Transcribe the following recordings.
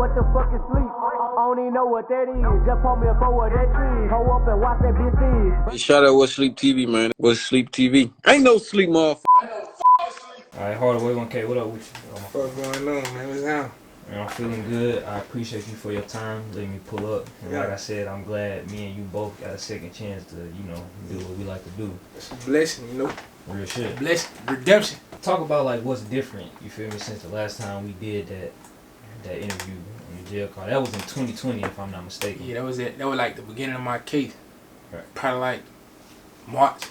What the fuck is sleep? I don't even know what that is. Just pull me up over that tree. Hold up and watch that bitch feed. Hey, shout out What's Sleep TV, man. What's Sleep TV? Ain't no sleep, motherfucker. Alright, Hardaway, 1K, what up with you? What's going on, man? What's down? I'm feeling good. I appreciate you for your time, letting me pull up. And like I said, I'm glad me and you both got a second chance to, do what we like to do. It's a blessing, Real shit. Blessing, redemption. Talk about like what's different, you feel me, since the last time we did that interview on the jail car. That was in 2020, if I'm not mistaken. Yeah, that was it. That was like the beginning of my case. Right. Probably like March.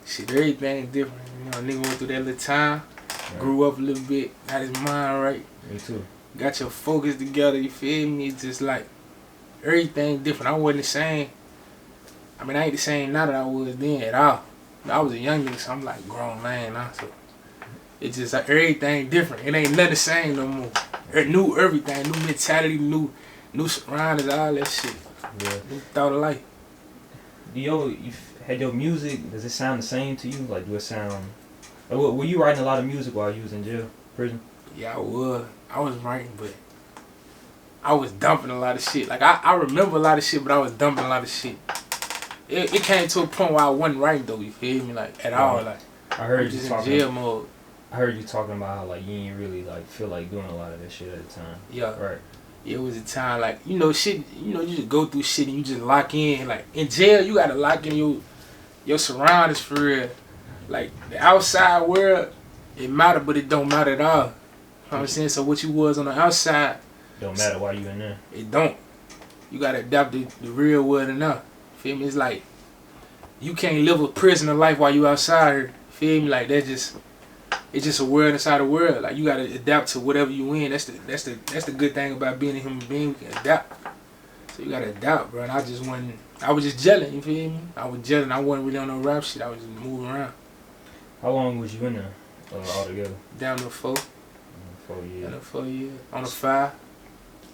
Shit, everything different. Nigga went through that little time, grew up a little bit, got his mind right. Me too. Got your focus together, you feel me? It's just like everything different. I wasn't the same. I mean, I ain't the same now that I was then at all. I was a young nigga, so I'm like grown man now. So it's just like everything different. It ain't nothing the same no more. New everything, new mentality, new surroundings, all that shit. Yeah. New thought of life. You had your music, does it sound the same to you? Like, do it sound... Like, were you writing a lot of music while you was in jail, prison? Yeah, I was. I was writing, but I was dumping a lot of shit. Like, I remember a lot of shit, but I was dumping a lot of shit. It came to a point where I wasn't writing, though, you feel me? Like, at all. Like, I heard just you talking, in jail mode. I heard you talking about how, like, you didn't really, like, feel like doing a lot of that shit at the time. Yeah. Right. It was a time, like, shit, you just go through shit and you just lock in. Like, in jail, you got to lock in your surroundings for real. Like, the outside world, it matter, but it don't matter at all. You know what I'm saying? So what you was on the outside, don't matter why you in there. it don't. You got to adapt the real world enough. Feel me? It's like, you can't live a prisoner life while you outside here. Feel me? Like, it's just a world inside a world. Like, you got to adapt to whatever you in. That's the good thing about being a human being. We can adapt. So you got to adapt, bro. And I was just gelling, you feel me? I was gelling. I wasn't really on no rap shit. I was just moving around. How long was you in there altogether? Down to 4. 4 years. Down to 4 years. On a 5.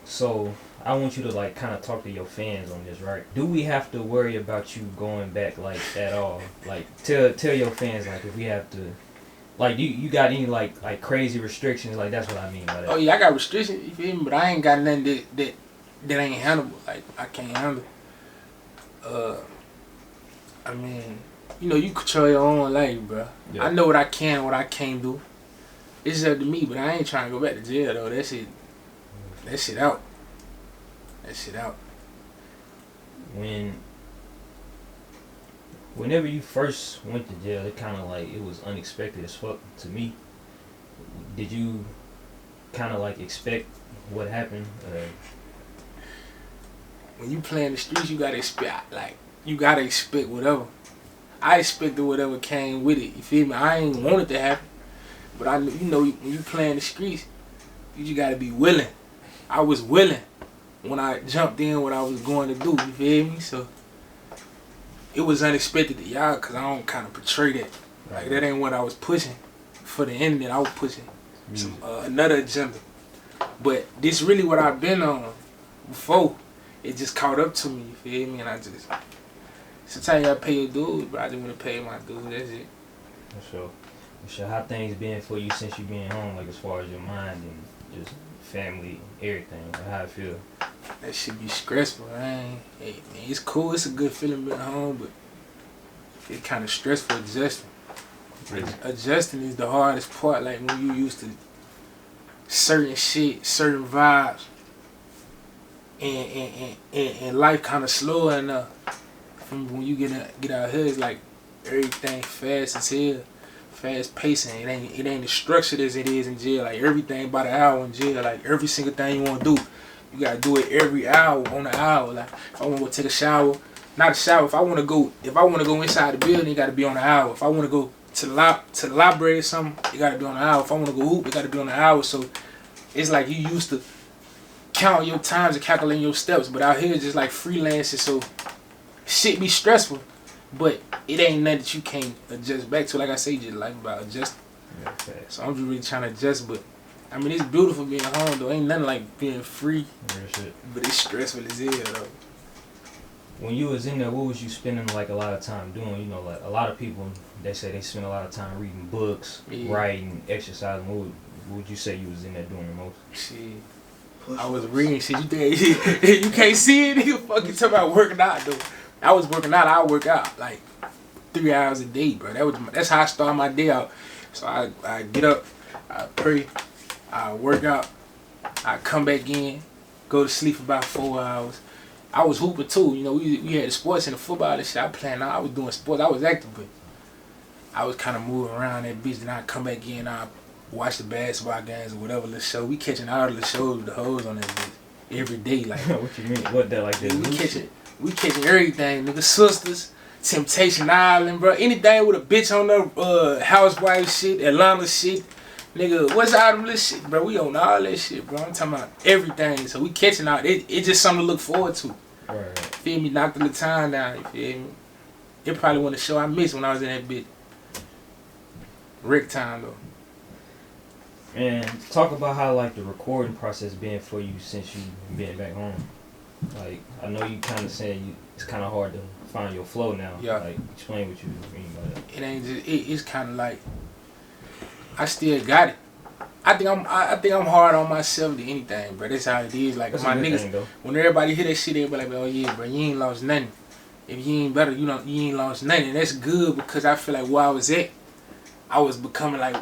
So, I want you to, like, kind of talk to your fans on this, right? Do we have to worry about you going back, like, at all? Like, tell your fans, like, if we have to... Like, you got any, like crazy restrictions? Like, that's what I mean by that. Oh, yeah, I got restrictions, you feel me? But I ain't got nothing that ain't handleable. Like, I can't handle. I mean, you control your own life, bro. Yeah. I know what I can and what I can't do. It's up to me, but I ain't trying to go back to jail, though. That shit out. That shit out. Whenever you first went to jail, it kind of like, it was unexpected as fuck to me. Did you kind of like expect what happened? When you play in the streets, you gotta expect whatever. I expected whatever came with it. You feel me? I ain't want it to happen, but I when you play in the streets, you just gotta be willing. I was willing when I jumped in what I was going to do. You feel me? So it was unexpected to y'all, cause I don't kind of portray that. Like, that ain't what I was pushing for the internet. I was pushing another agenda. But this really what I've been on before. It just caught up to me, you feel me? And I just, sometimes y'all pay your dues, but I just want to pay my dues, that's it. For sure. For sure. How things been for you since you been home, like as far as your mind and just family, everything? Like, how it feel? That shit be stressful, man. Hey, man, it's cool, it's a good feeling being home, but it's kind of stressful adjusting. Really? Adjusting is the hardest part, like when you used to certain shit, certain vibes, and life kind of slowing up. From when you get out here, it's like everything fast as hell, fast pacing. It ain't as structured as it is in jail. Like, everything by the hour in jail. Like, every single thing you want to do, you gotta do it every hour on the hour. Like, if I want to go take a shower, not a shower. If I want to go inside the building, it gotta be on the hour. If I want to go to the library or something, it gotta be on the hour. If I want to go hoop, it gotta be on the hour. So it's like you used to count your times and calculating your steps, but out here it's just like freelancing. So shit be stressful, but it ain't nothing that you can't adjust back to. Like I say, just life about adjusting. Okay. So I'm just really trying to adjust, but I mean, it's beautiful being home though. Ain't nothing like being free. Real shit. But it's stressful as hell though. When you was in there, what was you spending like a lot of time doing? Like a lot of people, they say they spend a lot of time reading books, writing, exercising. What would you say you was in there doing the most? Shit. I was reading shit. You think you can't see it? Nigga fucking talking about working out though. I was working out. I work out like 3 hours a day, bro. That's how I start my day out. So I get up, I pray, I work out, I come back in, go to sleep for about 4 hours. I was hooping too. You know, we had the sports and the football and shit. I was doing sports. I was active, but I was kind of moving around that bitch. And I come back in, I watch the basketball games or whatever little show. We catching all the shows with the hoes on that bitch every day. Like what you mean? What that like that? We catching everything, nigga. Sisters, Temptation Island, bro. Anything with a bitch on the housewife shit, Atlanta shit, nigga. What's all them little shit, bro? We on all that shit, bro. I'm talking about everything. So we catching out. It's just something to look forward to. Right. Feel me? Knocked the time down. You feel me? It probably wasn't a show I missed when I was in that bitch. Rick time though. And talk about how like the recording process been for you since you been back home. Like I know you kind of saying it's kind of hard to find your flow now. Yeah. Like explain what you mean by that. It ain't just. It's kind of like I still got it. I think I'm hard on myself to anything, bro. That's how it is. Like That's my a good niggas, thing, when everybody hear that shit, they be like, "Oh yeah, bro, you ain't lost nothing. If you ain't better, you ain't lost nothing." And that's good because I feel like where I was at, I was becoming like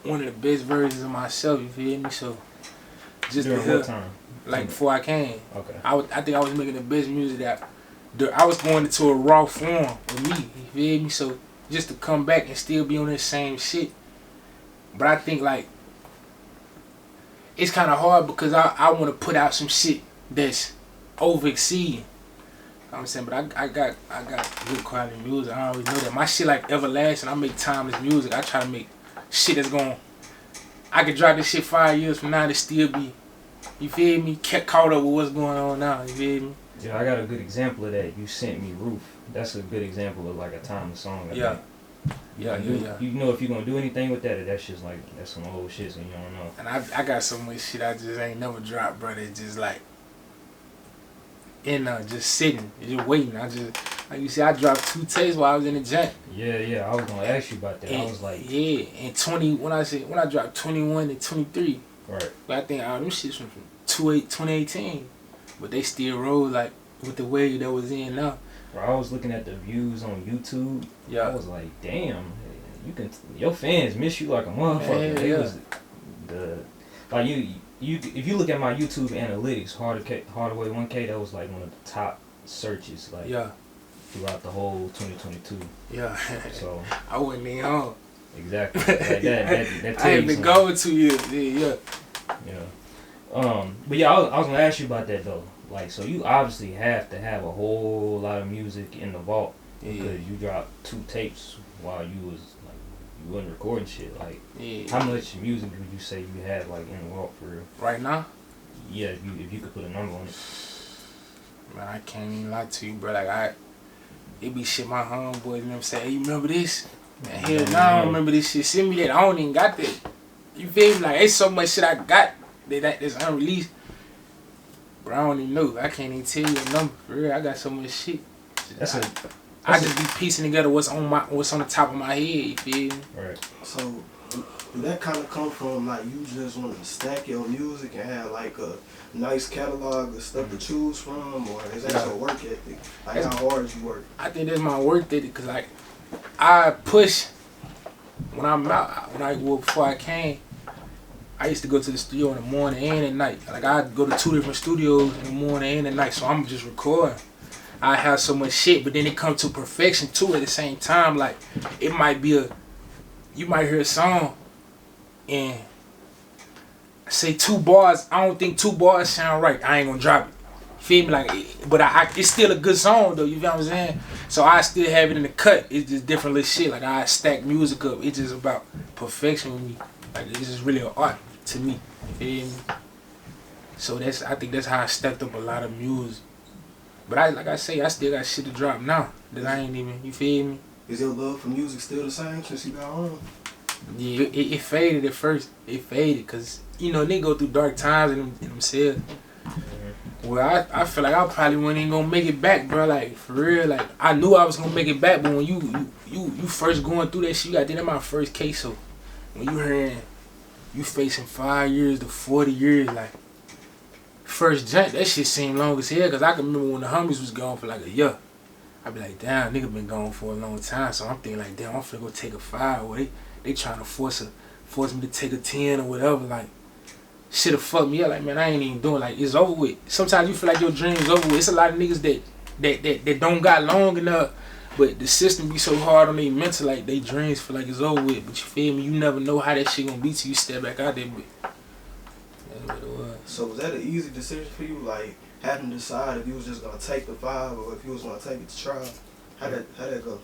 one of the best versions of myself. You feel me? So just During what time? Like before I came. Okay. I think I was making the best music that I was going into a raw form with me. You feel me? So just to come back and still be on that same shit. But I think like it's kind of hard because I want to put out some shit that's over exceeding. You know what I'm saying? But I got good quality music. I always know that. My shit like everlasting. I make timeless music. I try to make shit that's going. I could drop this shit 5 years from now to still be, you feel me, kept caught up with what's going on now. You feel me? Yeah, I got a good example of that. You sent me Roof. That's a good example of like a timeless song. Yeah. Yeah. You know if you're gonna do anything with that, that's just like that's some old shit, so you don't know. And I got so much shit I just ain't never dropped, brother. It's just like just sitting, just waiting. I just like you see, I dropped 2 tapes while I was in the joint. Yeah. I was gonna ask you about that. I was like, yeah, and 20 when I dropped 21 and 23. Right. But I think all them shits from 2018, but they still roll like with the way that was in now. Bro, I was looking at the views on YouTube. Yeah. I was like, damn, your fans miss you like a motherfucker. Yeah, They yeah. was like you if you look at my YouTube analytics, Hardaway 1K, that was like one of the top searches like throughout the whole 2022. Yeah. So I wasn't even home. exactly. Like that I ain't been going 2 years. Yeah. But yeah, I was gonna ask you about that though. Like, so you obviously have to have a whole lot of music in the vault because you dropped 2 tapes while you wasn't recording shit. Like, how much music would you say you had like in the vault for real? Right now? Yeah, if you could put a number on it. Man, I can't even lie to you, bro. Like it be shit my homeboys and them say, "Hey, you remember this?" Man, hell no, I don't remember this shit. Send me that. I don't even got that. You feel me? Like, it's so much shit I got that's unreleased. Bro, I don't even know. I can't even tell you a number. For real, I got so much shit. I just be piecing together what's on the top of my head. You feel me? Right. So, do that kind of come from like you just want to stack your music and have like a nice catalog of stuff to choose from, or is that your work ethic? Like how hard you work? I think that's my work ethic, cause like I push when I'm out. Before I came, I used to go to the studio in the morning and at night. Like I'd go to 2 different studios in the morning and at night. So I'm just recording. I have so much shit, but then it comes to perfection too at the same time. Like it might be you might hear a song and say 2 bars. I don't think 2 bars sound right. I ain't gonna drop it. Feel me? Like, but it's still a good song though. You feel what I'm saying? So I still have it in the cut. It's just different little shit. Like I stack music up. It's just about perfection with me. Like it's just really an art to me. You feel me? So I think that's how I stacked up a lot of music. But like I say, I still got shit to drop now that I ain't even. You feel me? Is your love for music still the same since you got home? Yeah, it faded at first. It faded because they go through dark times in themselves. Well, I feel like I probably wasn't even gonna make it back, bro. Like for real, like I knew I was gonna make it back, but when you first going through that shit, I did my first case. So when you hearing you facing 5 years to 40 years, like first jump, that shit seemed long as hell. Cause I can remember when the homies was gone for like a year. I be like, damn, nigga been gone for a long time. So I'm thinking like, damn, I'm finna go take a 5. Or they trying to force me to take a 10 or whatever. Like, shit have fucked me up. Like, man, I ain't even doing like it's over with. Sometimes you feel like your dream's over with. It's a lot of niggas that don't got long enough, but the system be so hard on their mental, like they dreams feel like it's over with. But you feel me? You never know how that shit gonna be till you step back out there. But that's what it was. So was that an easy decision for you? Like having to decide if you was just gonna take the 5 or if you was gonna take it to trial? How'd that go?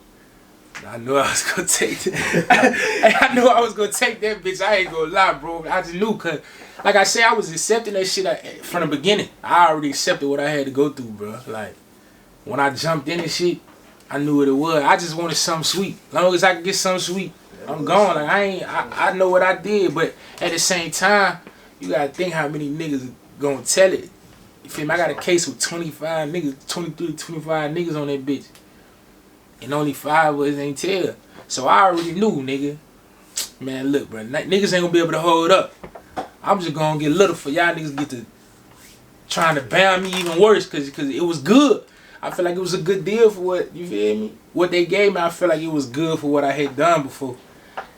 I knew I was gonna take it. I knew I was gonna take that bitch. I ain't gonna lie, bro. I just knew, cause like I said, I was accepting that shit from the beginning. I already accepted what I had to go through, bro. Like when I jumped in and shit, I knew what it was. I just wanted something sweet. As long as I can get something sweet, I'm gone. Like I know what I did, but at the same time, you gotta think how many niggas gonna tell it. You feel me? I got a case with 25 niggas, 23, 25 niggas on that bitch. And only 5 of us ain't tell. So I already knew, nigga. Man, look, bro. Niggas ain't gonna be able to hold up. I'm just gonna get little for y'all niggas get to trying to ban me even worse cause it was good. I feel like it was a good deal for what, you feel me? What they gave me, I feel like it was good for what I had done before.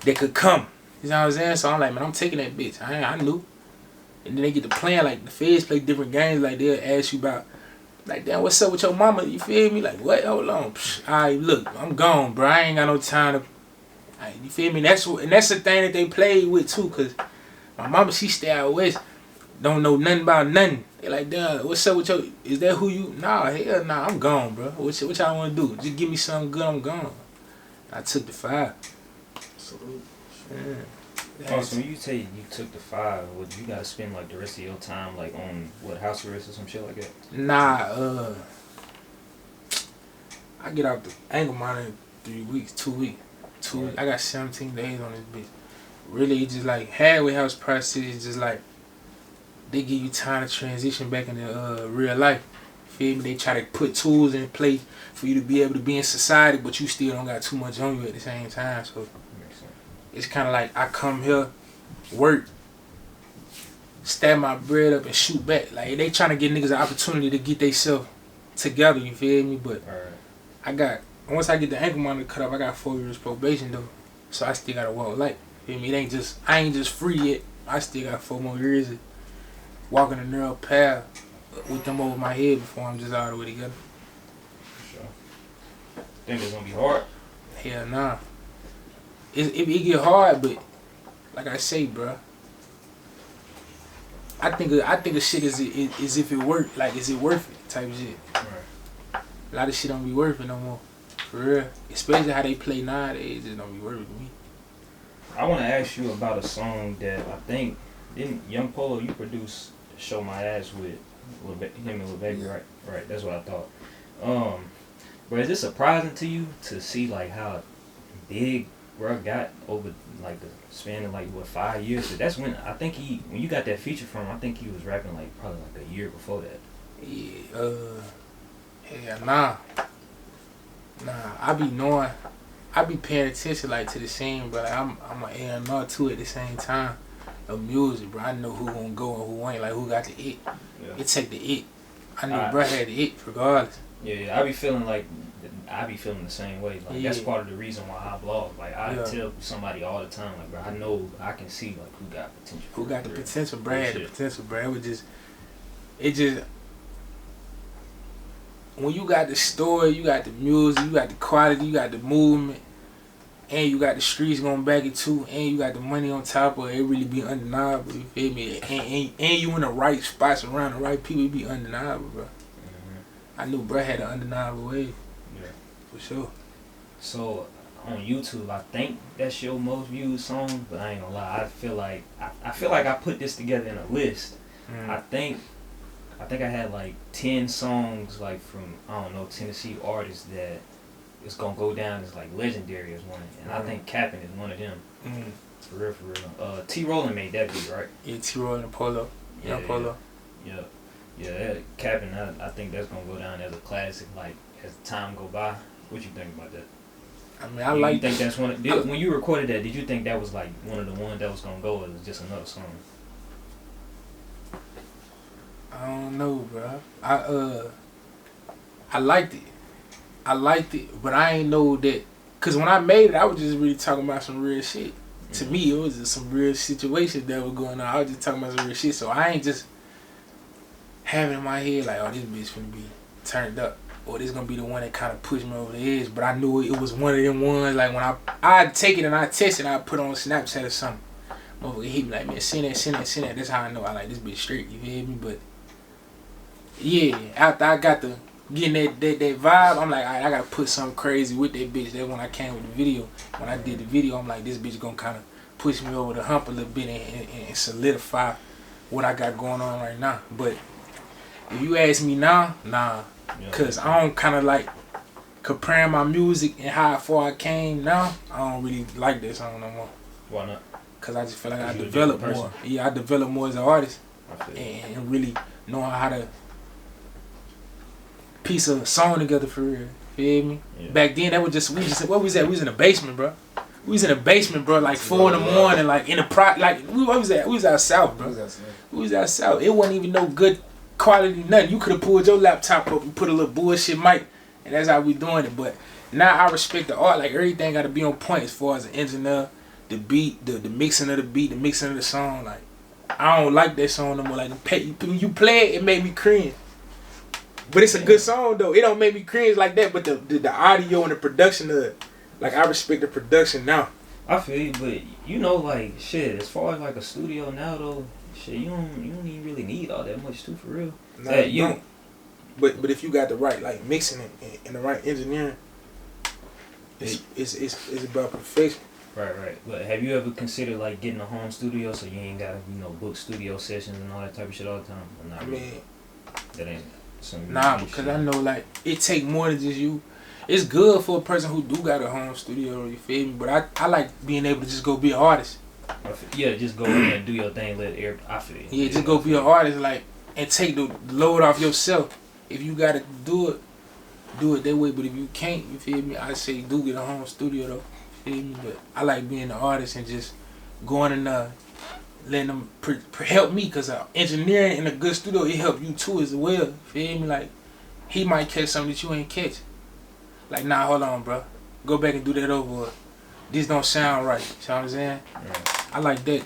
That could come. You know what I'm saying? So I'm like, man, I'm taking that bitch. I knew. And then they get to playing, like, the feds play different games. Like, they'll ask you about, like, damn, what's up with your mama? You feel me? Like, what? Hold on. Alright, look, I'm gone, bro. I ain't got no time to, you feel me? And that's the thing that they played with, too, because my mama, she stay out west. Don't know nothing about nothing. They like, damn, what's up with your, is that who you? Nah, hell nah, I'm gone, bro. What y'all want to do? Just give me something good, I'm gone. I took the 5. Salute. Yeah. Oh, so when you say you took the 5, would you gotta spend like the rest of your time like on what, house arrest or some shit like that? Nah, I get out the ankle monitor in 3 weeks, 2 weeks. 2 weeks. I got 17 days on this bitch. Really, it's just like halfway house process is just like they give you time to transition back into real life. Feel me? They try to put tools in place for you to be able to be in society, but you still don't got too much on you at the same time. So it's kind of like I come here, work, stab my bread up and shoot back. Like they trying to get niggas an opportunity to get themselves together. You feel me? But once I get the ankle monitor cut off, I got 4 years probation though, so I still gotta walk light. Feel me? I ain't just free yet. I still got 4 more years of walking a narrow path with them over my head before I'm just all the way together. For sure. Think it's gonna be hard? Hell nah. It get hard, but like I say, bro, I think a shit is if it work. Like, is it worth it? Type shit. Right. A lot of shit don't be worth it no more. For real. Especially how they play nowadays, it don't be worth it to me. I want to ask you about a song that I think didn't Yung Polo you produced "Show My Ass" with him and Lil Baby, right? Right. That's what I thought. But is it surprising to you to see like how big bro got over like the span of like what 5 years? But that's when I think when you got that feature from, I think he was rapping like probably like a year before that. Yeah. Yeah. Nah. I be paying attention like to the scene, but like, I'm an A&R too at the same time. Of music, bro. I know who gonna go and who ain't. Like who got the it. Yeah. It take the it. I knew bro had the it regardless. Yeah, I be feeling the same way. Like that's part of the reason why I blog. Like I tell somebody all the time, like bro, I know I can see like who got potential. Who got the potential, bro? Had the potential, bro. It just when you got the story, you got the music, you got the quality, you got the movement, and you got the streets going back it too, and you got the money on top of it, it really be undeniable, you feel me? And you in the right spots around the right people, it be undeniable, bro. Mm-hmm. I knew bro had an undeniable wave. Yeah. For sure. So on YouTube, I think that's your most viewed song, but I ain't gonna lie, I feel like I put this together in a list. I think I had like 10 songs like from, I don't know, Tennessee artists that it's gonna go down as like legendary as one, and I think Cappin is one of them. For real. T Rollin made that beat, right? Yeah, T Rollin and Polo. Yeah, Polo. Yeah. Cappin, I think that's gonna go down as a classic. Like as time go by, what you think about that? I mean, you think that's one? When you recorded that, did you think that was like one of the ones that was gonna go, or was it just another song? I don't know, bro. I liked it. I liked it, but I ain't know that. Cause when I made it, I was just really talking about some real shit. To me, it was just some real situations that was going on. I was just talking about some real shit. So I ain't just having in my head like, oh, this bitch finna be turned up, or this gonna be the one that kind of pushed me over the edge. But I knew it was one of them ones. Like when I'd take it and I test it, and I put on Snapchat or something. Motherfucker, he be like, man, send that. That's how I know I like this bitch straight. You feel me? But yeah, after I got the getting that vibe, I'm like, alright, I gotta put something crazy with that bitch. That's when I came with the video. When I did the video, I'm like, this bitch gonna kind of push me over the hump a little bit and solidify what I got going on right now. But if you ask me now, nah, cause I don't kind of like comparing my music and how far I came now. I don't really like that song no more. Why not? Cause I just feel like I develop more. Yeah, I develop more as an artist and really knowing how to piece a song together for real. Feel me? Yeah. Back then, that was just we was at? We was in the basement, bro. We was in the basement, bro. Like 4 in the morning, like in the what was that? We was out south, bro. We was out south. It wasn't even no good quality, nothing. You could have pulled your laptop up and put a little bullshit mic, and that's how we doing it. But now I respect the art. Like everything got to be on point as far as the engineer, the beat, the mixing of the beat, the mixing of the song. Like I don't like that song no more. Like when you play it made me cringe. But it's a good song though. It don't make me cringe like that. But the audio and the production of it, like I respect the production now. I feel you, but you know, like shit. As far as like a studio now though, shit, you don't even really need all that much too for real. No, you don't. But if you got the right like mixing it and the right engineering, it's about perfection. Right. But have you ever considered like getting a home studio so you ain't gotta book studio sessions and all that type of shit all the time? Or not really? Man, that ain't. Nah, because I know like it take more than just you. It's good for a person who do got a home studio, you feel me? But I like being able to just go be an artist. Yeah, just go in there and do your thing. I feel you. Yeah, just go be an artist, like, and take the load off yourself. If you gotta do it that way. But if you can't, you feel me? I say do get a home studio though, you feel me? But I like being an artist and just going in there. Letting them help me, cause engineering in a good studio, it help you too as well. Feel me? Like he might catch something that you ain't catch. Like nah, hold on, bro. Go back and do that over. This don't sound right. You know what I'm saying? Yeah. I like that.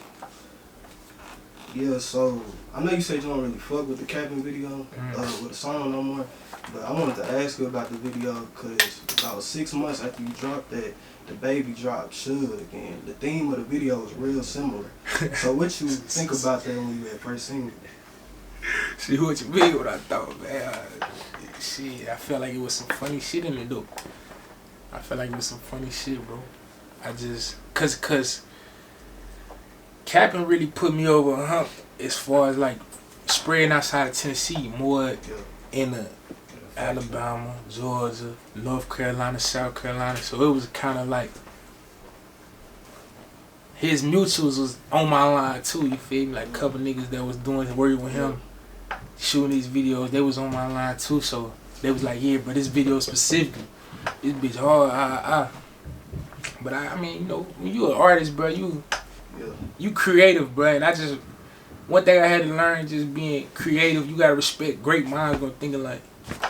Yeah. So I know you said you don't really fuck with the Cappin video, with the song no more. But I wanted to ask you about the video, cause about 6 months after you dropped that, DaBaby dropped Should, and the theme of the video was real similar. So what you think about that when you had first seen it? See what you mean? What I thought, man. Shit, I felt like it was some funny shit in it though. I felt like it was some funny shit, bro. I just cause Cappin really put me over a hump as far as like spreading outside of Tennessee, more in the Alabama, Georgia, North Carolina, South Carolina. So it was kind of like his mutuals was on my line too, you feel me? Like a couple niggas that was doing work with him, shooting these videos, they was on my line too. So they was like, yeah, but this video specifically, this bitch hard, But I mean, when you an artist, bro, you creative, bro. And one thing I had to learn, just being creative, you gotta respect great minds gonna think of like,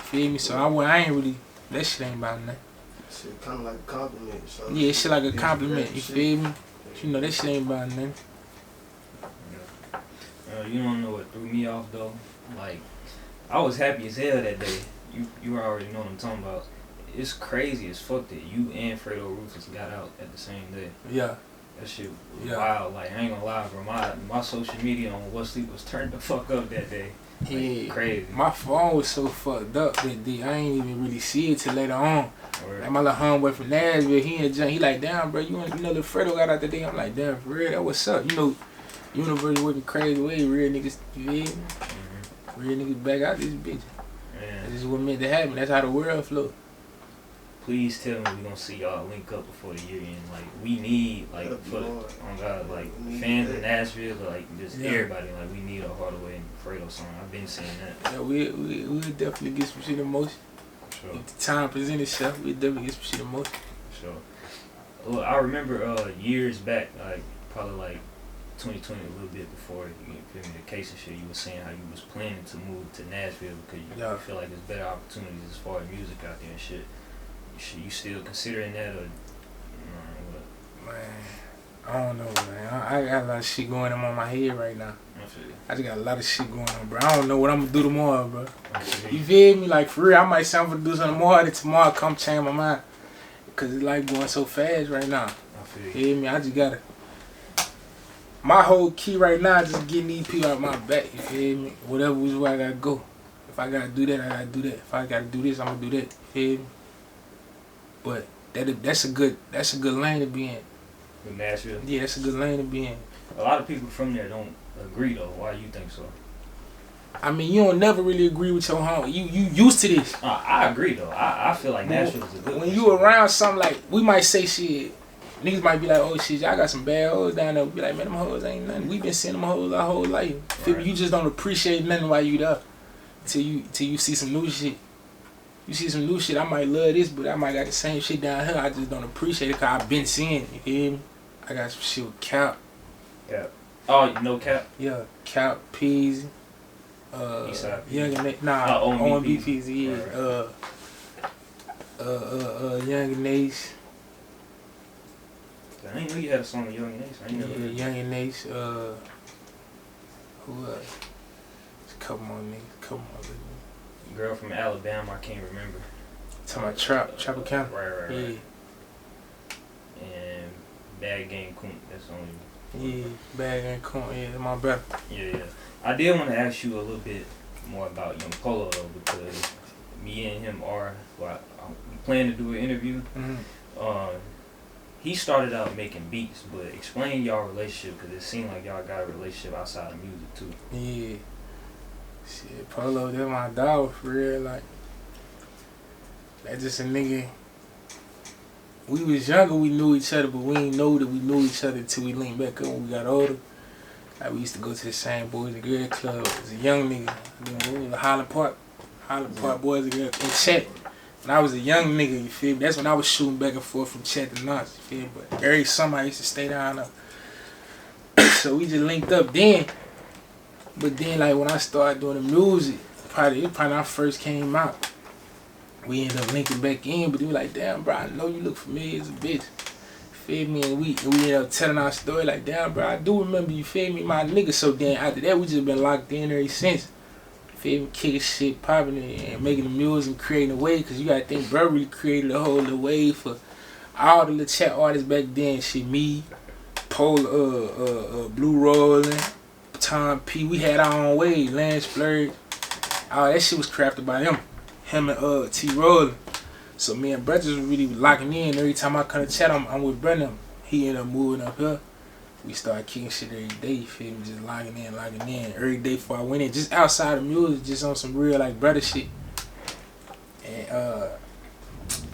feel me? So I ain't really, that shit ain't about nothing. Shit kind of like a compliment. So yeah, shit like a compliment, you feel me? That shit ain't about nothing. You don't know what threw me off though? Like, I was happy as hell that day. You already know what I'm talking about. It's crazy as fuck that you and Fredo Ruthless got out at the same day. Yeah. That shit was wild. Like, I ain't gonna lie, bro. My social media on What Sleep was turned the fuck up that day. Like, yeah. Crazy. My phone was so fucked up that day. I ain't even really see it till later on. Like my little homeboy from Nashville, he like, damn, bro, you know the Fredo got out that day. I'm like, damn, for real, that what's up? Universe working crazy way, real niggas, you feel me? Mm-hmm. Real niggas back out this bitch. Man. This is what meant to happen. That's how the world flow. Please tell me we gonna see y'all link up before the year end. Like, we need, like, God, like, fans in Nashville, like, just everybody, like, we need a Hardaway and Fredo song. I've been saying that. Yeah, we'll definitely get some shit in motion. Sure. If the time presents itself, we'll definitely get some shit in motion. Sure. Well, I remember years back, like, probably like 2020 a little bit before you feel me, the case and shit, you were saying how you was planning to move to Nashville because you feel like there's better opportunities as far as music out there and shit. You still considering that or what? Man, I don't know, man. I got a lot of shit going on my head right now. I just got a lot of shit going on, bro. I don't know what I'm gonna do tomorrow, bro. You feel me? Like, for real, I might say I'm gonna do something more than tomorrow come change my mind. Cause it's like going so fast right now. You feel me? I just gotta. My whole key right now is just getting these people out my back. You feel me? Whatever which way I gotta go. If I gotta do that, I gotta do that. If I gotta do this, I'm gonna do that. You feel me? But that's a good lane to be in. With Nashville? Yeah, that's a good lane to be in. A lot of people from there don't agree though. Why you think so? I mean, you don't never really agree with your home. You used to this. I agree though. I feel like Nashville is a good. When you around something like, we might say shit. Niggas might be like, oh shit, y'all got some bad hoes down there. We be like, man, them hoes ain't nothing. We been seeing them hoes our whole life. Right. You just don't appreciate nothing while you there. Till you see some new shit. You see some new shit, I might love this, but I might got the same shit down here. I just don't appreciate it because I've been seeing it. You hear me? I got some shit with Cap. Cap. Oh, NoCap? Yeah, Cap, Peezy. Yungeen Ace. Nah, OMB Peezy. Yeah. Right. Yungeen Ace. I didn't know you had a song with Yungeen Ace. I ain't never heard Yungeen Ace. Who else? There's a couple more niggas. Couple more niggas. Girl from Alabama, I can't remember. Talking about Tropicana. Right. Yeah. And Bad Game Coon, that's the only. Yeah, Bad Game Coon, yeah, my brother. Yeah. I did want to ask you a little bit more about Yung Polo though, because me and him we plan to do an interview. Mm-hmm. He started out making beats, but explain y'all relationship, because it seemed like y'all got a relationship outside of music too. Yeah. Shit, Polo, that's my dog for real. Like, that's just a nigga. We was younger, we knew each other, but we didn't know that we knew each other until we linked back up when we got older. Like, we used to go to the same Boys and Girls Club as a young nigga. You know, we was Highland Park Boys and Girls in Chet. When I was a young nigga, you feel me? That's when I was shooting back and forth from Chet to Knoxville, you feel me? But every summer I used to stay down there. So we just linked up then. But then, like, when I started doing the music, probably when I first came out, we ended up linking back in, but we were like, damn, bro, I know you look familiar as a bitch. Feel me? And we ended up telling our story like, damn, bro, I do remember you, feel me, my nigga. So then after that, we just been locked in ever since. Feel me? Kicking shit, popping it, and making the music and creating a wave, because you gotta think, bro really created a whole little wave for all the little chat artists back then. Shit, me, Polo, Blue Rollin', Tom P. We had our own wave, Lance Splurge. All that shit was crafted by him and T Rollin'. So me and brothers was really locking in. Every time I come to chat, I'm with Brennan. He ended up moving up here. We started kicking shit every day, you feel me? Just locking in. Every day before I went in. Just outside of music, just on some real like brother shit. And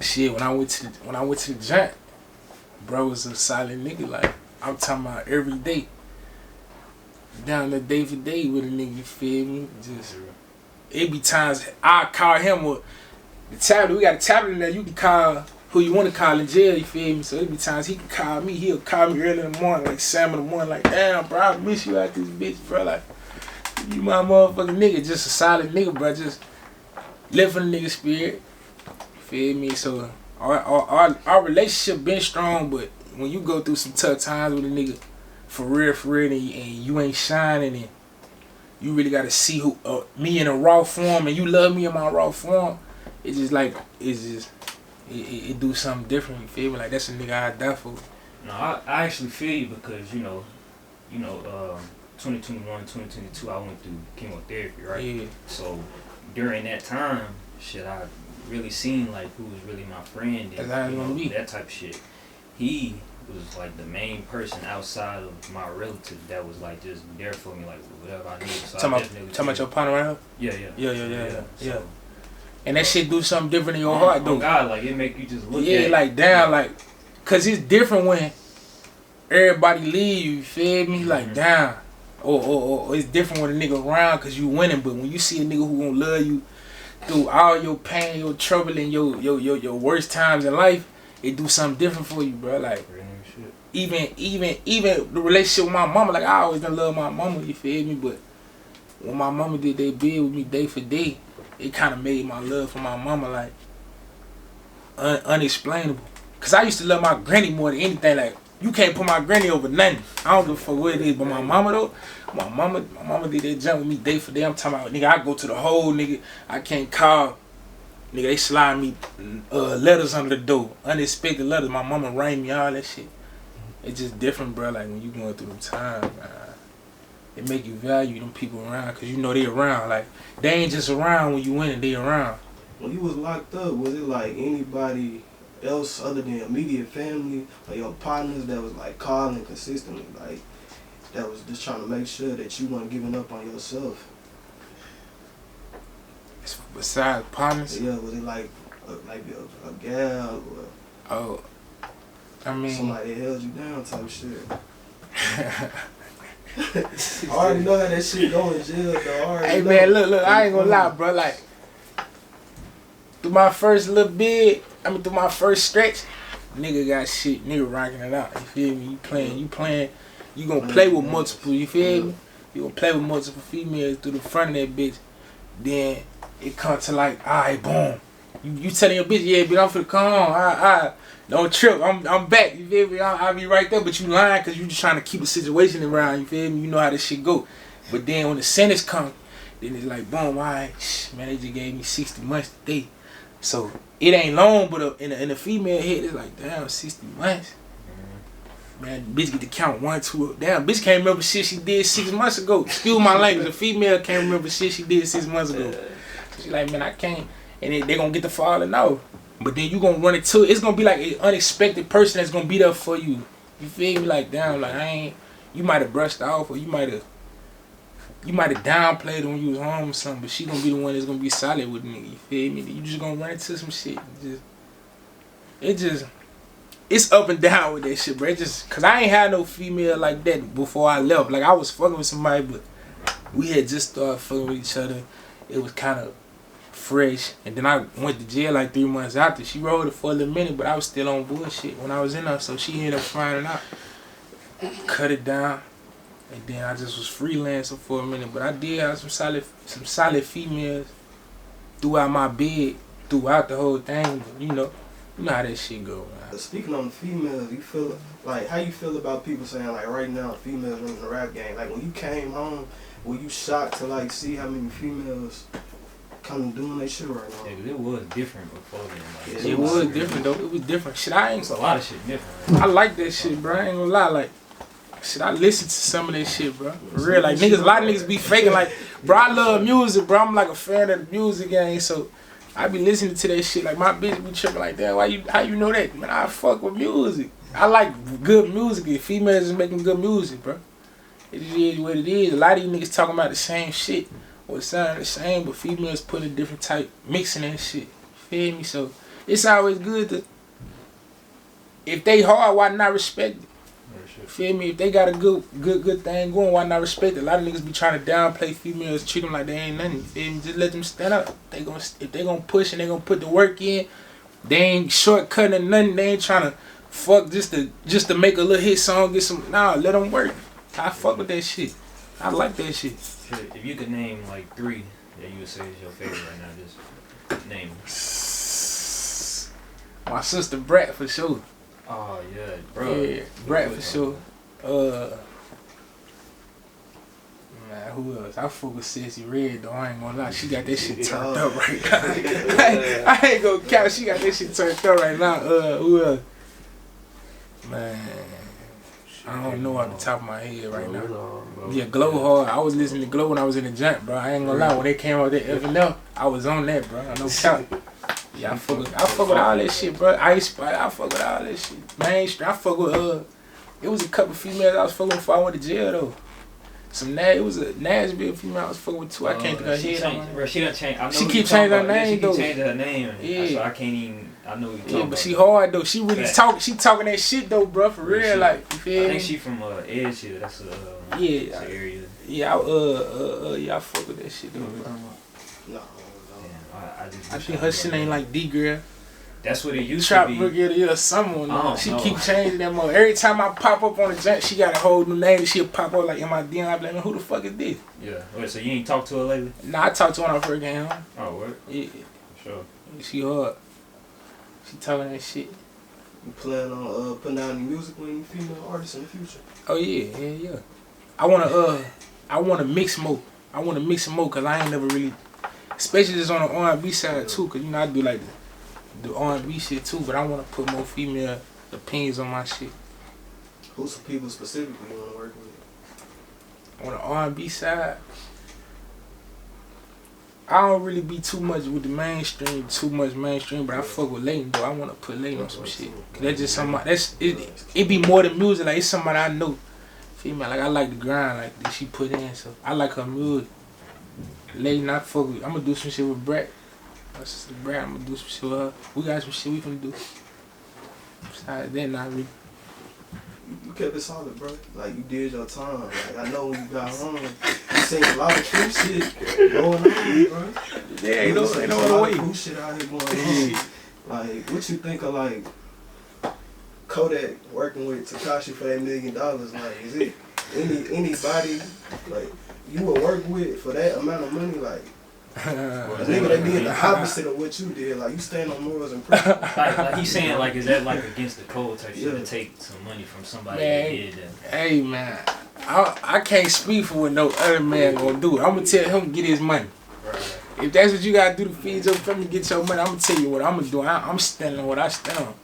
shit, when I went to the joint, bro was a solid nigga. Like, I'm talking about every day. Down to day for day with a nigga, you feel me? Just it be times I call him with the tablet. We got a tablet in there. You can call who you want to call in jail, you feel me? So it be times he can call me. He'll call me early in the morning, like 7 in the morning, like, damn, bro, I miss you out this bitch, bro. Like, you my motherfucking nigga. Just a solid nigga, bro. Just live for the nigga spirit. You feel me? So our relationship been strong, but when you go through some tough times with a nigga, for real, and you ain't shining, and you really gotta see who me in a raw form, and you love me in my raw form. It's just like it do something different. You feel me? Like, that's a nigga I die for. No, I actually feel you, because you know, 2021, 2022, I went through chemotherapy, right? Yeah. So during that time, shit, I really seen like who was really my friend and that type of shit. He was like the main person outside of my relative that was like just there for me, like whatever I needed. So talking about your partner right here? Yeah. Yeah. And that shit do something different in your heart, though. Oh God, like it make you just look at it. Like damn, like, cause it's different when everybody leave you feel me? Like damn. Or it's different when a nigga around cause you winning, but when you see a nigga who gonna love you through all your pain, your trouble, and your worst times in life, it do something different for you, bro. Like, even the relationship with my mama, like I always done love my mama, you feel me? But when my mama did that bid with me day for day, it kind of made my love for my mama like unexplainable. Cause I used to love my granny more than anything. Like you can't put my granny over nothing. I don't give a fuck what it is. But my mama though, my mama did that jump with me day for day. I'm talking about nigga, I go to the hole, nigga. I can't call. Nigga, they slide me letters under the door, unexpected letters. My mama rang me, all that shit. It's just different, bro. Like when you going through them times, it make you value them people around, cause you know they around. Like they ain't just around when you winning, they around. When you was locked up, was it like anybody else other than immediate family or your partners that was like calling consistently, like that was just trying to make sure that you weren't giving up on yourself? Besides partners? Yeah, was it like a gal or I mean somebody that held you down type shit? I already know how that shit go in jail though. Hey man, look, I ain't gonna lie, bro. Like through my first little bid, through my first stretch, nigga got shit, nigga rocking it out. You feel me? You playing, you gonna play with multiple, you feel me? You gonna play with multiple females through the front of that bitch. Then it come to like, alright, boom. You telling your bitch, yeah, bitch, I'm finna come on, don't trip, I'm back, you feel me? I'll be right there, but you lying cause you just trying to keep a situation around, you feel me? You know how this shit go. But then when the sentence come, then it's like, boom, alright, man, they just gave me 60 months today. So it ain't long, but in the female head, it's like, damn, 60 months. Man, bitch get to count 1, 2, damn, bitch can't remember shit she did 6 months ago. Excuse my language, a female can't remember shit she did 6 months ago. So she like, man, I can't. And then they gonna get the falling out. But then you gonna run into it. It's gonna be like an unexpected person that's gonna be there for you. You feel me? Like, damn, like you might have brushed off or you might have downplayed when you was home or something, but she gonna be the one that's gonna be solid with me. You feel me? You just gonna run into some shit. It's up and down with that shit, bro. Cause I ain't had no female like that before I left. Like I was fucking with somebody, but we had just started fucking with each other. It was kind of fresh, and then I went to jail like 3 months after. She rolled it for a little minute, but I was still on bullshit when I was in there, so she ended up finding out, cut it down, and then I just was freelancing for a minute. But I did have some solid females throughout my bed, throughout the whole thing. But you know how that shit go, man. Speaking on the females, you feel like how you feel about people saying like right now females running the rap game? Like when you came home, were you shocked to like see how many females kind of doing their shit right now? Yeah, it was different before then. Like, it was different though. It was different. Shit, it's a lot of shit different. I like that shit, bro. I ain't gonna lie. Like, shit, I listen to some of that shit, bro. For real, like niggas, a lot of niggas be faking. Like, bro, I love music, bro. I'm like a fan of the music game, so I be listening to that shit. Like my bitch be tripping like that. How you know that? Man, I fuck with music. I like good music. If females is making good music, bro. It is what it is. A lot of you niggas talking about the same shit. Or it sound the same, but females put a different type mixing that shit. You feel me? So it's always good to, if they hard, why not respect it? You feel me? If they got a good thing going, why not respect it? A lot of niggas be trying to downplay females, treat them like they ain't nothing. You feel me? Just let them stand up. If they gonna push and they gonna put the work in, they ain't shortcutting or nothing. They ain't trying to fuck just to make a little hit song, get some. Nah, let them work. I fuck with that shit. I like that shit. If you could name like 3 that you would say is your favorite right now, just name them. My sister Brat for sure. Oh yeah, bro. Yeah, Brat for sure. Man, who else? I fuck with Sassy Red though. I ain't gonna lie, she got that shit turned up right now. I ain't gonna count. She got that shit turned up right now. Who else? Man, I don't know off the top of my head right now. Yeah, Glow hard. I was listening to Glow when I was in the jump, bro. I ain't gonna lie. When they came out with that FNL, I was on that, bro. I know count. Yeah, I fuck with all that shit, bro. Ice Spot, I fuck with all that shit. Mainstream, I fuck with it was a couple females I was fucking with before I went to jail though. It was a Nashville female I was fucking with too. I can't think of her head. Bro, she done changed. I know she keep changing her name though. She keep changing her name. Yeah. So I can't even. I know you talking. Yeah, but she hard though. She really talk. She talking that shit though, bro. For real, like you feel me? I think she from Edge here. That's yeah, area. Yeah, I fuck with that shit though. No. I think her shit ain't like D girl. That's what it used Trap to be. Rookie of the Year or something. She know. keep changing that mother. Every time I pop up on the junk, she got a whole new name and she'll pop up like in my DM. I be like, man, who the fuck is this? Yeah. Wait, so you ain't talked to her lately? Nah, I talked to her when I first came home. Oh, what? Yeah. Sure. She hard. She talking that shit. You plan on putting out any music when you female artists in the future? Oh yeah. I wanna mix more. I wanna mix some more cause I ain't never really, especially just on the R&B side too, cause you know I do like the R&B shit too, but I wanna put more female opinions on my shit. Who's some people specifically you wanna work with? On the R&B side, I don't really be too much with the mainstream, but I fuck with Layton though. I wanna put Layton on some shit. Cause that's just somebody, it be more than music, like it's somebody I know. Female, like I like the grind like that she put in, so I like her music. Layton, I fuck with, I'm gonna do some shit with Bratt. My sister Bratt, I'm gonna do some shit with her. We got some shit we finna do. Besides that, not really. You kept it solid, bro. Like you did your time. Like I know when you got home, you seen a lot of true shit going on, bro. Yeah, ain't no other way. Cool shit out here going on. Like, what you think of like Kodak working with Tekashi for $1 million? Like, is it anybody like you would work with for that amount of money? Like, a nigga that did the opposite of what you did. Like, you stand on morals and principles. like he's saying, like, is that like against the code type shit to take some money from somebody that did that? Hey man, I can't speak for what no other man gonna do. I'm gonna tell him to get his money. Right. If that's what you gotta do to feed your family, get your money, I'm gonna tell you what I'm gonna do. I'm standing on what I stand on.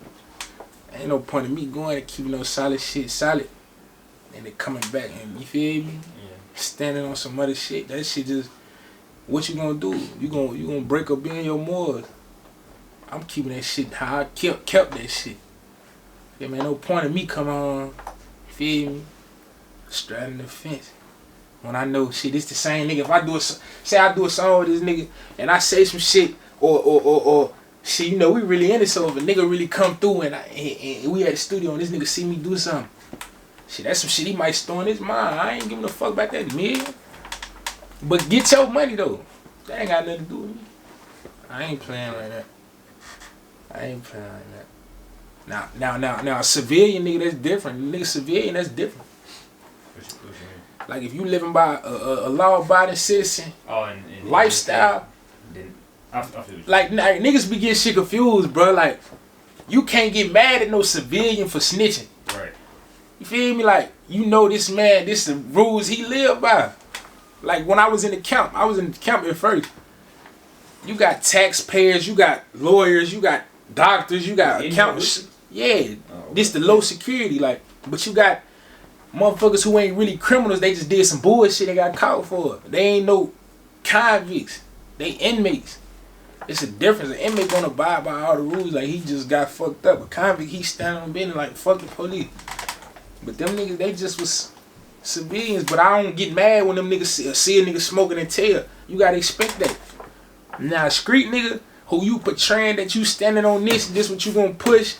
Ain't no point in me going and keeping no solid shit solid and then coming back and you feel me? Yeah. Standing on some other shit. That shit just, what you gonna do? You gonna break up in your morals. I'm keeping that shit how I kept that shit. Yeah, man, no point in me coming on, feel me? Straddling the fence. When I know shit, this the same nigga. If I do say I do a song with this nigga and I say some shit or shit, you know, we really in it, so if a nigga really come through and we at the studio and this nigga see me do something, shit, that's some shit he might store in his mind. I ain't giving a fuck about that million. But get your money though. That ain't got nothing to do with me. I ain't playing like that. Now, a civilian nigga, that's different. Nigga civilian, that's different. What you mean? Like if you living by a law-abiding citizen and lifestyle, then I feel you. like niggas be getting shit confused, bro. Like you can't get mad at no civilian for snitching. Right. You feel me? Like you know this man, this the rules he live by. Like when I was in the camp at first. You got taxpayers, you got lawyers, you got doctors, you got accountants. Yeah, this the low security, like, but you got motherfuckers who ain't really criminals, they just did some bullshit they got caught for. They ain't no convicts. They inmates. It's a difference. An inmate gonna abide by all the rules, like he just got fucked up. A convict, he standing on business like fuck the police. But them niggas, they just was civilians, but I don't get mad when them niggas see a nigga smoking and tell. You gotta expect that. Now a street nigga who you portraying that you standing on this what you gonna push.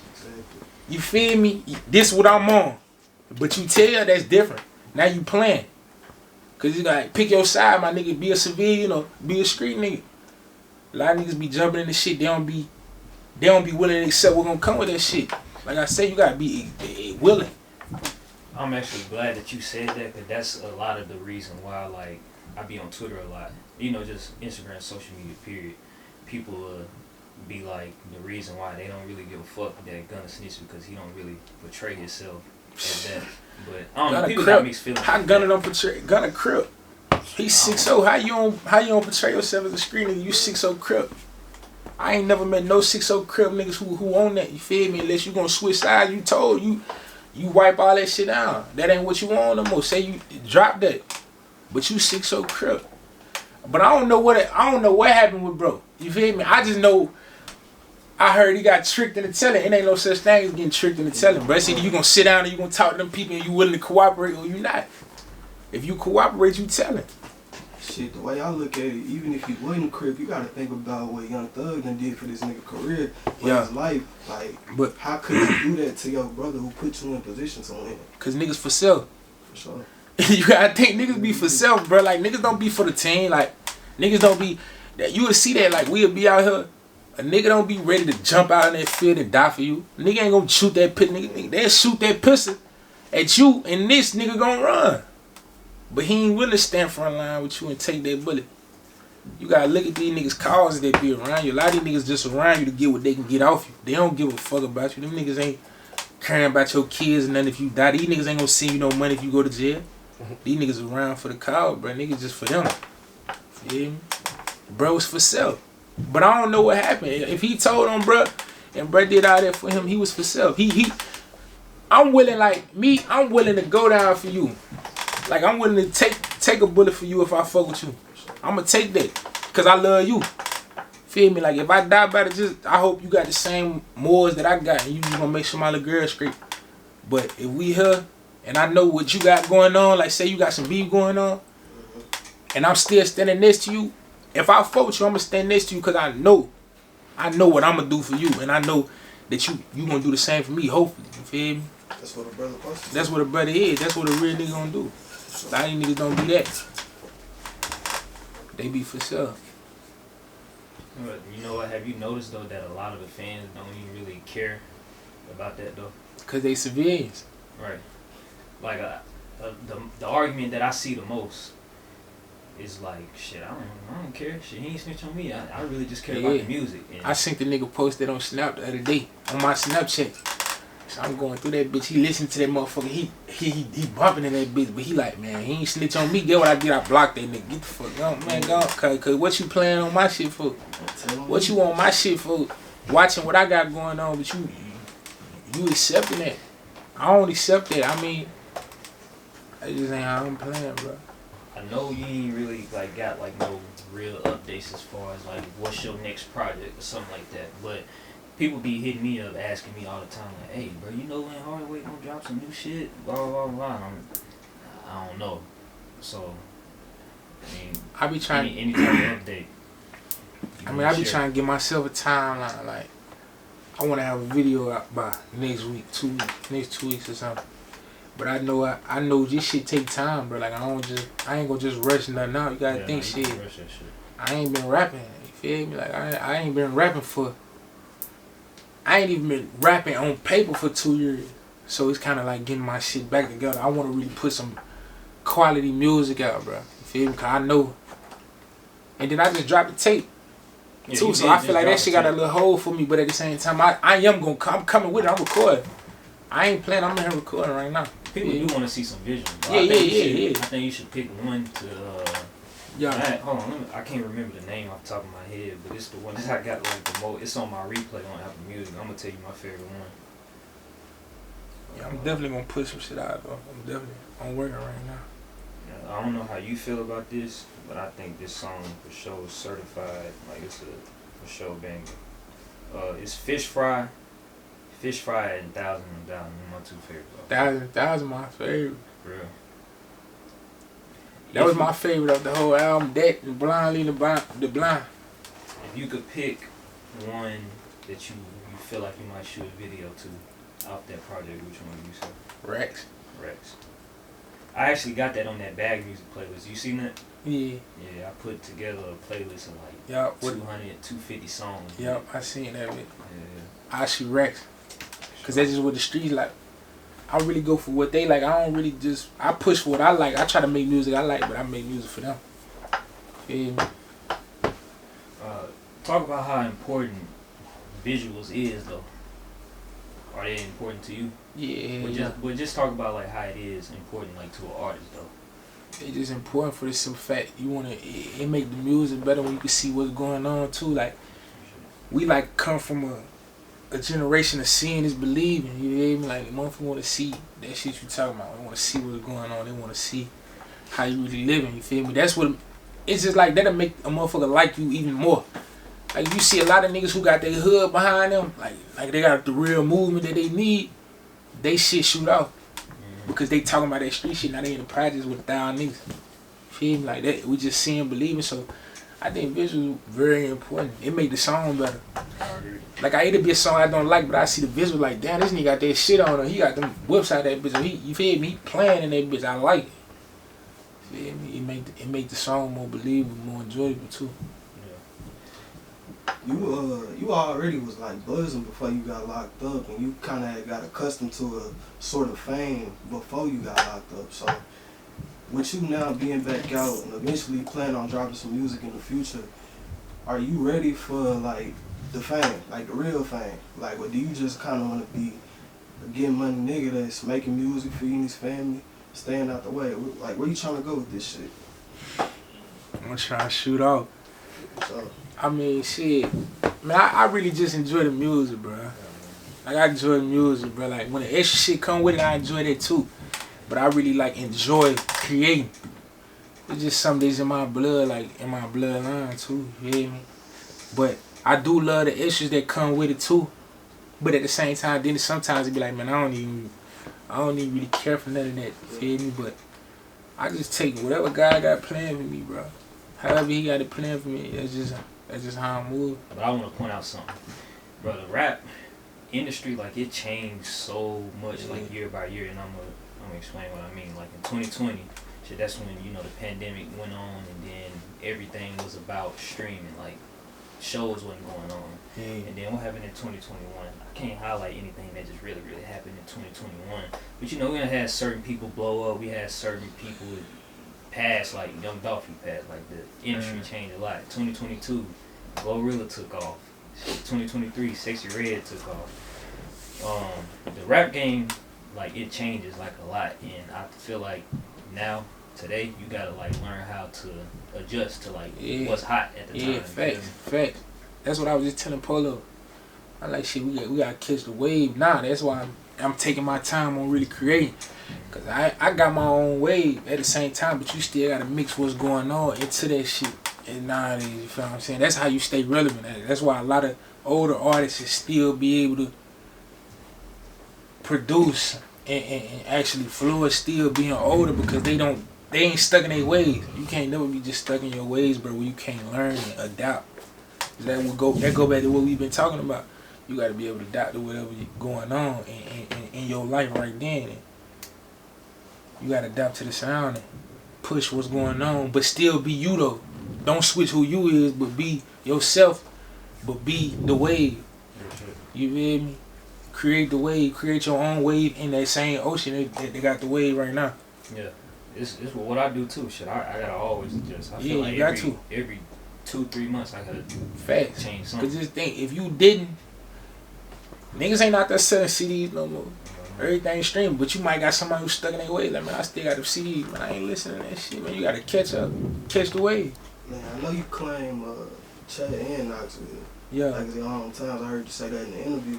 You feel me? This what I'm on. But you tell that's different. Now you playing. Cause you gotta pick your side, my nigga. Be a civilian or be a street nigga. A lot of niggas be jumping in the shit. They don't be willing to accept what's gonna come with that shit. Like I said, you gotta be willing. I'm actually glad that you said that, because that's a lot of the reason why, like, I be on Twitter a lot. You know, just Instagram, social media, period. People be like, the reason why they don't really give a fuck that Gunna snitched because he don't really portray himself as that. But I don't know, people got mixed feelings. How Gunna don't portray? Gunna crip. He's 6'0". How you don't portray yourself as a street nigga? You 6'0" crip. I ain't never met no 6'0" crip niggas who own that. You feel me? Unless you gonna switch sides, you wipe all that shit down. That ain't what you want no more. Say you drop that, but you 6'0" crip. But I don't know what happened with bro. You feel me? I just know. I heard he got tricked into telling. It ain't no such thing as getting tricked into telling, bro. It's either you gonna sit down and you gonna talk to them people and you willing to cooperate or you not. If you cooperate, you telling. Shit, the way I look at it, even if he wasn't crip, you gotta think about what Young Thug done did for this nigga career, for his life. Like, but how could you do that to your brother who put you in position to win? Cause niggas for self. For sure. You gotta think niggas be for self, bro. Like niggas don't be for the team. Like niggas don't be. You would see that. Like we'll be out here A nigga don't be ready to jump out in that field and die for you. A nigga ain't gonna shoot that pistol. Nigga, they'll shoot that pistol at you, and this nigga gonna run. But he ain't willing to stand front line with you and take that bullet. You gotta look at these niggas' causes that be around you. A lot of these niggas just around you to get what they can get off you. They don't give a fuck about you. Them niggas ain't caring about your kids and nothing if you die. These niggas ain't gonna send you no money if you go to jail. These niggas around for the cause, bro. Niggas just for them. Feel me? Bro, it's for self. But I don't know what happened. If he told him, bro, and bro did all that for him, he was for self. I'm willing, like me, I'm willing to go down for you. Like I'm willing to take a bullet for you if I fuck with you. I'm gonna take that, cause I love you. Feel me? Like if I die by it, I hope you got the same morals that I got, and you just gonna make sure my little girl straight. But if we here, and I know what you got going on, like say you got some beef going on, and I'm still standing next to you. If I fuck with you, I'm gonna stand next to you, cause I know what I'm gonna do for you, and I know that you gonna do the same for me. Hopefully, you feel me? That's what a brother supposed to. That's what a brother is. That's what a real nigga gonna do. A lot of these niggas don't do that. They be for sure. You know what? Have you noticed though that a lot of the fans don't even really care about that though? Cause they civilians. Right. Like the argument that I see the most is like, shit, I don't care. Shit, he ain't snitch on me. I really just care about the music. And I seen the nigga posted on Snap the other day on my Snapchat. So I'm going through that bitch. He listened to that motherfucker. He bumping in that bitch, but he like, man, he ain't snitch on me. Get what I did? I blocked that nigga. Get the fuck on, man. Go, cause what you playing on my shit for? What you on my shit for? Watching what I got going on, but you accepting that? I don't accept that. I mean, I just ain't how I'm playing, bro. I know you ain't really like got like no real updates as far as like what's your next project or something like that, but people be hitting me up asking me all the time like, hey bro, you know when Hardaway gonna drop some new shit, blah blah blah. I don't know. So I mean, I be trying any type of update. I be trying to give myself a timeline. Like I want to have a video out by next week, next 2 weeks or something. But I know this shit take time, bro. Like I ain't gonna just rush nothing out. You gotta think shit. I ain't been rapping. You feel me? Like I ain't been rapping I ain't even been rapping on paper for 2 years. So it's kind of like getting my shit back together. I want to really put some quality music out, bro. You feel me? Cause I know. And then I just dropped the tape too. So I feel like that shit got a little hole for me. But at the same time, I'm coming with it. I'm recording. I ain't playing. I'm in here recording right now. People do want to see some vision. Yeah. I think you should pick one to. Hold on, I can't remember the name off the top of my head, but it's the one that I got like the most. It's on my replay on Apple Music. I'm gonna tell you my favorite one. Yeah, I'm definitely gonna put some shit out though. I'm working right now. Yeah, I don't know how you feel about this, but I think this song for sure is certified. Like it's a for sure banger. It's Fish Fry and Thousand and Thousand. My two favorites. Thousand my favorite. Real. That was my favorite of the whole album. That and Blind Leading the Blind. If you could pick one that you feel like you might shoot a video to off that project, which one would you say? Rex. I actually got that on that Bag Music playlist. You seen that? Yeah. Yeah, I put together a playlist of like 200, 250 songs. Yep, I seen that bit. Yeah. I shoot Rex. Cause that's just what the streets like. I really go for what they like. I don't really I push for what I like. I try to make music I like, but I make music for them. Feel me? Talk about how important visuals is though. Are they important to you? Yeah. But just talk about like how it is important like to an artist though. It's just important for the simple fact it make the music better when you can see what's going on too. Like we like come from a generation of seeing is believing. You hear me? Like motherfuckers want to see that shit you talking about. They want to see what's going on. They want to see how you really living. You feel me? That's what. It's just like that'll make a motherfucker like you even more. Like you see a lot of niggas who got their hood behind them. Like they got the real movement that they need. They shit shoot out because they talking about that street shit. Now they in the projects with 1,000 niggas. Feel me? Like that. We just seeing believing. So I think visuals very important. It make the song better. Like it'll be a song I don't like, but I see the visual like, damn, this nigga got that shit on him. He got them whips out that bitch. You feel me? He playing in that bitch. I like it. Feel me? It make the song more believable, more enjoyable too. Yeah. you already was like buzzing before you got locked up, and you kind of got accustomed to a sort of fame before you got locked up. So, with you now being back out and eventually planning on dropping some music in the future, are you ready for like the fame, like the real fame? Like, or do you just kind of want to be a getting money nigga that's making music, feeding his family, staying out the way? Like, where you trying to go with this shit? I'm trying to shoot off. So, I mean, shit. Man, I really just enjoy the music, bro. Like, I enjoy the music, bro. Like, when the extra shit come with it, I enjoy that too. But I really, like, enjoy creating. It's just something that's in my blood, like, in my bloodline too, you hear me? But I do love the issues that come with it too. But at the same time, then sometimes it be like, man, I don't even really care for none of that, you feel me? But I just take whatever God got planned for me, bro. However he got it planned for me, that's just how I move. But I want to point out something, bro. The rap industry, like, it changed so much, like, year by year, and I'm gonna explain what I mean. Like, in 2020, shit, that's when, you know, the pandemic went on, and then everything was about streaming, like, shows wasn't going on. Yeah. And then what happened in 2021? I can't highlight anything that just really happened in 2021. But, you know, we had certain people blow up. We had certain people pass, like Young Dolphy passed. Like, the industry changed a lot. 2022, Glorilla took off. 2023, Sexy Red took off. The rap game, like, it changes, like, a lot. And I feel like now, today, you gotta, like, learn how to adjust to, like, what's hot at the time. Yeah, facts. That's what I was just telling Polo. I like, shit, we gotta catch the wave now. That's why I'm taking my time on really creating. Cause I got my own wave at the same time, but you still gotta mix what's going on into that shit. And nowadays, you feel what I'm saying? That's how you stay relevant at it. That's why a lot of older artists still be able to produce and actually flourish still being older, because they ain't stuck in their ways. You can't never be just stuck in your ways, bro, where you can't learn and adapt. That go back to what we've been talking about. You got to be able to adapt to whatever going on in your life right then. And you got to adapt to the sound and push what's going on, but still be you though. Don't switch who you is, but be yourself, but be the wave. You feel me? Create the wave, create your own wave in that same ocean that they got the wave right now. Yeah, it's what I do too. Shit, I gotta always adjust. I feel like you got to. Every 2-3 months I gotta Facts. change something. Cause just think, if you didn't, niggas ain't out there selling CDs no more. Everything streaming, but you might got somebody who's stuck in their ways. Like, man, I still got the CDs, man. I ain't listening to that shit, man. You gotta catch up, catch the wave. Man, I know you claim Chet and Knoxville. Yeah. Like his hometowns. I heard you say that in the interview.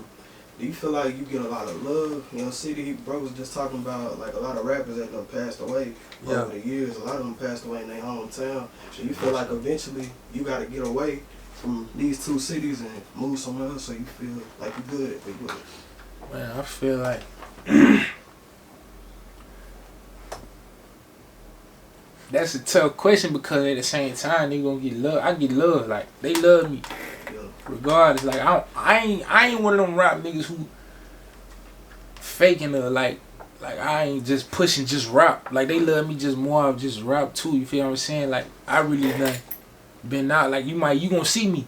Do you feel like you get a lot of love? You know, City, bro was just talking about, like, a lot of rappers that done passed away over the years. A lot of them passed away in their hometown. So you feel like eventually you got to get away from these two cities and move somewhere else, so you feel like you're good at it. Man, I feel like that's a tough question, because at the same time they gonna get love. I get love, like they love me. Regardless, like I ain't one of them rap niggas who faking like I ain't just pushing just rap. Like, they love me just more of just rap too. You feel what I'm saying? Like, I really done been out. Like, you gonna see me.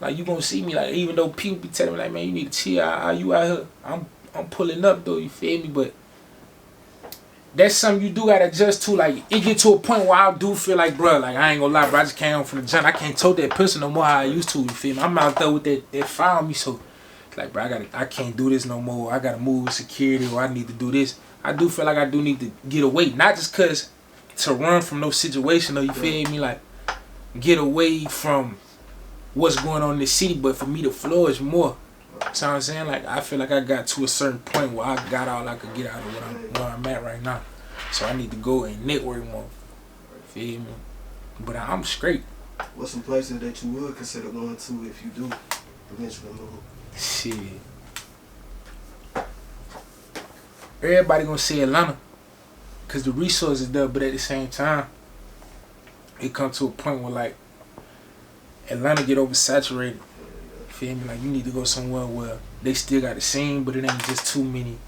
Like, you gonna see me. Like, even though people be telling me, like, man, you need to chill. You out here? I'm pulling up though. You feel me? But that's something you do gotta adjust to. Like, it get to a point where I do feel like, bro, like, I ain't gonna lie, bro, I just came home from the jump. I can't tote that pistol no more how I used to. You feel me? I'm out there with that fire on me, so like, bro, I can't do this no more. I gotta move with security, or I need to do this. I do feel like I do need to get away, not just cause to run from no situation, though. You feel me? Like, get away from what's going on in the city, but for me to flourish more. So I'm saying, like, I feel like I got to a certain point where I got all I could get out of where I'm at right now. So I need to go and network more. Feel me? But I'm straight. What's some places that you would consider going to if you do eventually move? Shit. Everybody gonna say Atlanta, cause the resources there, but at the same time, it come to a point where, like, Atlanta get oversaturated. Feel me? Like, you need to go somewhere where they still got the scene, but it ain't just too many.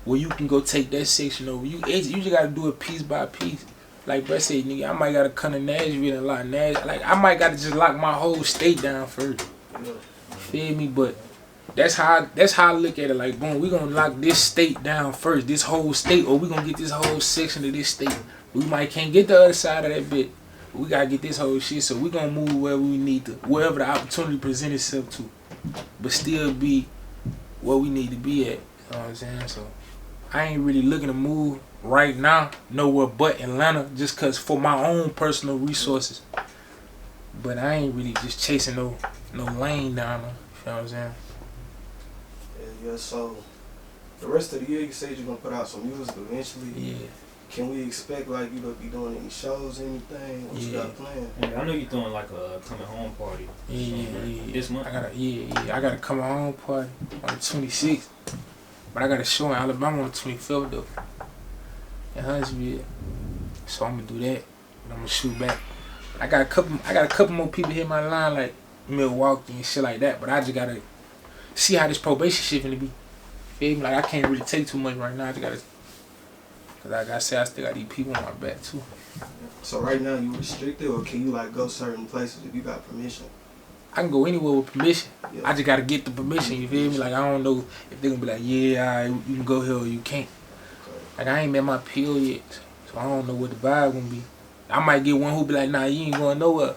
Where you can go take that section over. You just gotta do it piece by piece. Like, bro said, nigga, I might gotta come to Nashville and lock Nashville. Like, I might gotta just lock my whole state down first. Feel me? But that's how I look at it. Like, boom, we gonna lock this state down first, this whole state, or we gonna get this whole section of this state. We might can't get the other side of that bit. We gotta get this whole shit, so we gonna move wherever we need to, wherever the opportunity present itself to, but still be where we need to be at. You know what I'm saying? So I ain't really looking to move right now nowhere but Atlanta, just cause for my own personal resources. But I ain't really just chasing no lane down there. You know what I'm saying? Yeah. So the rest of the year, you said you're gonna put out some music eventually. Yeah. Can we expect like you to be doing any shows, anything? What you got planned? Yeah, I know you're doing like a coming home party. Yeah. This month. I got a coming home party on the 26th, but I got a show in Alabama on the 25th though, in Huntsville. So I'm gonna do that, and I'm gonna shoot back. I got a couple more people hit my line like Milwaukee and shit like that, but I just gotta see how this probation shit finna be. Feel me? Like I can't really take too much right now. I just gotta. Cause like I said, I still got these people on my back too. So right now you restricted, or can you like go certain places if you got permission? I can go anywhere with permission. Yeah. I just gotta get the permission. You feel me? Like I don't know if they gonna be like, yeah, all right, you can go here or you can't. Like I ain't met my PO yet, so I don't know what the vibe gonna be. I might get one who be like, nah, you ain't going nowhere.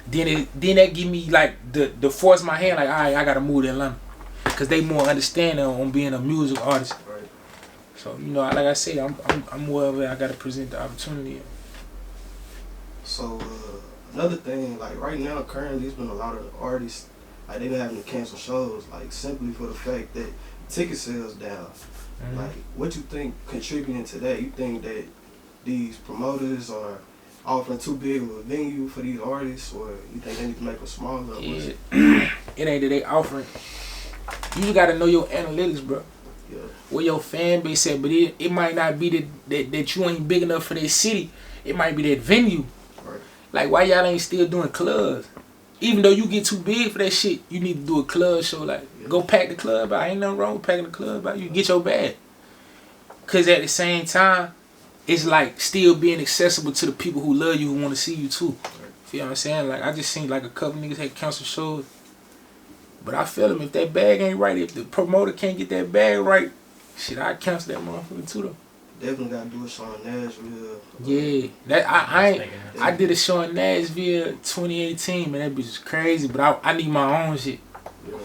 Then that give me like the force my hand, like, all right, I gotta move to Atlanta, cause they more understanding on being a music artist. So, you know, like I said, I'm wherever I gotta present the opportunity. So, another thing, like right now, currently, there's been a lot of artists, like they've been having to cancel shows, like simply for the fact that ticket sales down. Mm-hmm. Like, what you think contributing to that? You think that these promoters are offering too big of a venue for these artists, or you think they need to make them smaller? Yeah. It ain't that they offering. You just gotta know your analytics, bro. Yeah. Where your fan base at, but it might not be that you ain't big enough for that city. It might be that venue. Right. Like why y'all ain't still doing clubs? Even though you get too big for that shit, you need to do a club show. Like go pack the club out. Ain't nothing wrong with packing the club out. You get your bag. Cause at the same time, it's like still being accessible to the people who love you, who want to see you too. Right. Feel what I'm saying? Like I just seen like a couple niggas had canceled shows. But I feel them, if that bag ain't right, if the promoter can't get that bag right, shit, I cancel that motherfucker too though. Definitely gotta do a show in Nashville. Yeah, that I did a show in Nashville 2018, man. That bitch is crazy, but I need my own shit. Yeah.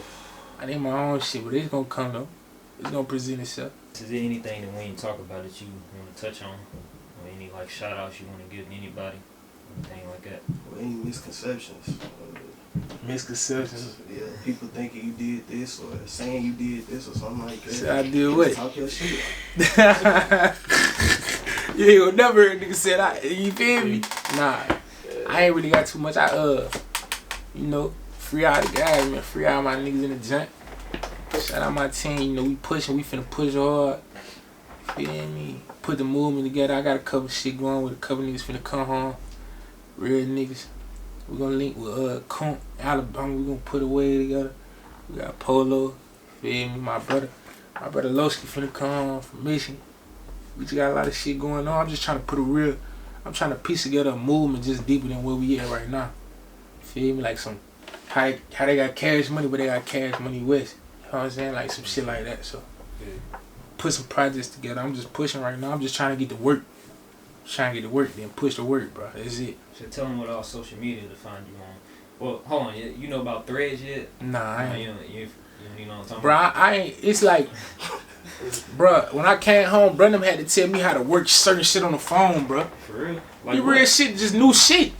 I need my own shit, but it's gonna come though. It's gonna present itself. Is there anything that we ain't talk about that you want to touch on, or any like shout outs you want to give to anybody, anything like that? Or any misconceptions? Misconceptions. Yeah, people thinking you did this or saying you did this or something like that. So I did what? Talk your shit. You ain't gonna never hear a nigga say that. You feel me? Nah, I ain't really got too much. You know, free all the guys, man. Free all my niggas in the joint. Shout out my team. You know, we pushing. We finna push hard. Feel me? Put the movement together. I got a couple shit going with a couple niggas finna come home. Real niggas. We gonna link with Conk, Alabama. We gonna put away together. We got Polo, feel me? My brother Lowski finna come home from Michigan. We just got a lot of shit going on. I'm just trying to I'm trying to piece together a movement just deeper than where we at right now. Feel me? Like some how they got Cash Money, but they got Cash Money West. You know what I'm saying? Like some shit like that. So put some projects together. I'm just pushing right now. I'm just trying to get the work. Then push the work, bro. That's it. So tell them what all social media to find you on. Well, hold on. You know about Threads yet? Nah, I ain't. You know what I'm talking bro, about? I ain't. It's like, bro, when I came home, bro, them had to tell me how to work certain shit on the phone, bro. For real? Like real shit, just new shit.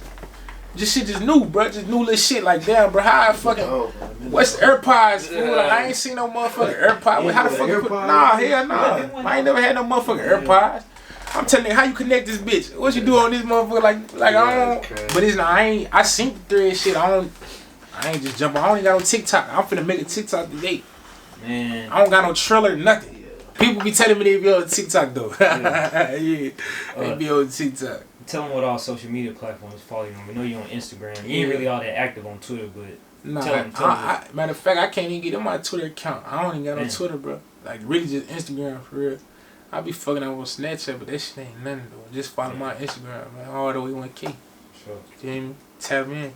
Just new, bro. Just new little shit. Like, damn, bro, how I fucking... What's the AirPods, fool? Like, I ain't seen no motherfucking AirPods. How the fuck put... Nah, hell nah. I ain't never had no motherfucking AirPods. I'm telling you, how you connect this bitch? What you do on this motherfucker? Like I don't... But it's not... I seen the Thread shit. I ain't just jumping. I don't even got no TikTok. I'm finna make a TikTok today. Man. I don't got no trailer, nothing. People be telling me they be on TikTok, though. They be on TikTok. Tell them what all social media platforms follow you on. We know you on Instagram. You ain't really all that active on Twitter, but nah, tell them. Matter of fact, I can't even get in my Twitter account. I don't even got no Twitter, bro. Like, really just Instagram, for real. I be fucking up with Snapchat, but that shit ain't nothing though. Just follow my Instagram, man. Hardaway 1K. Sure. You hear me? Tap in.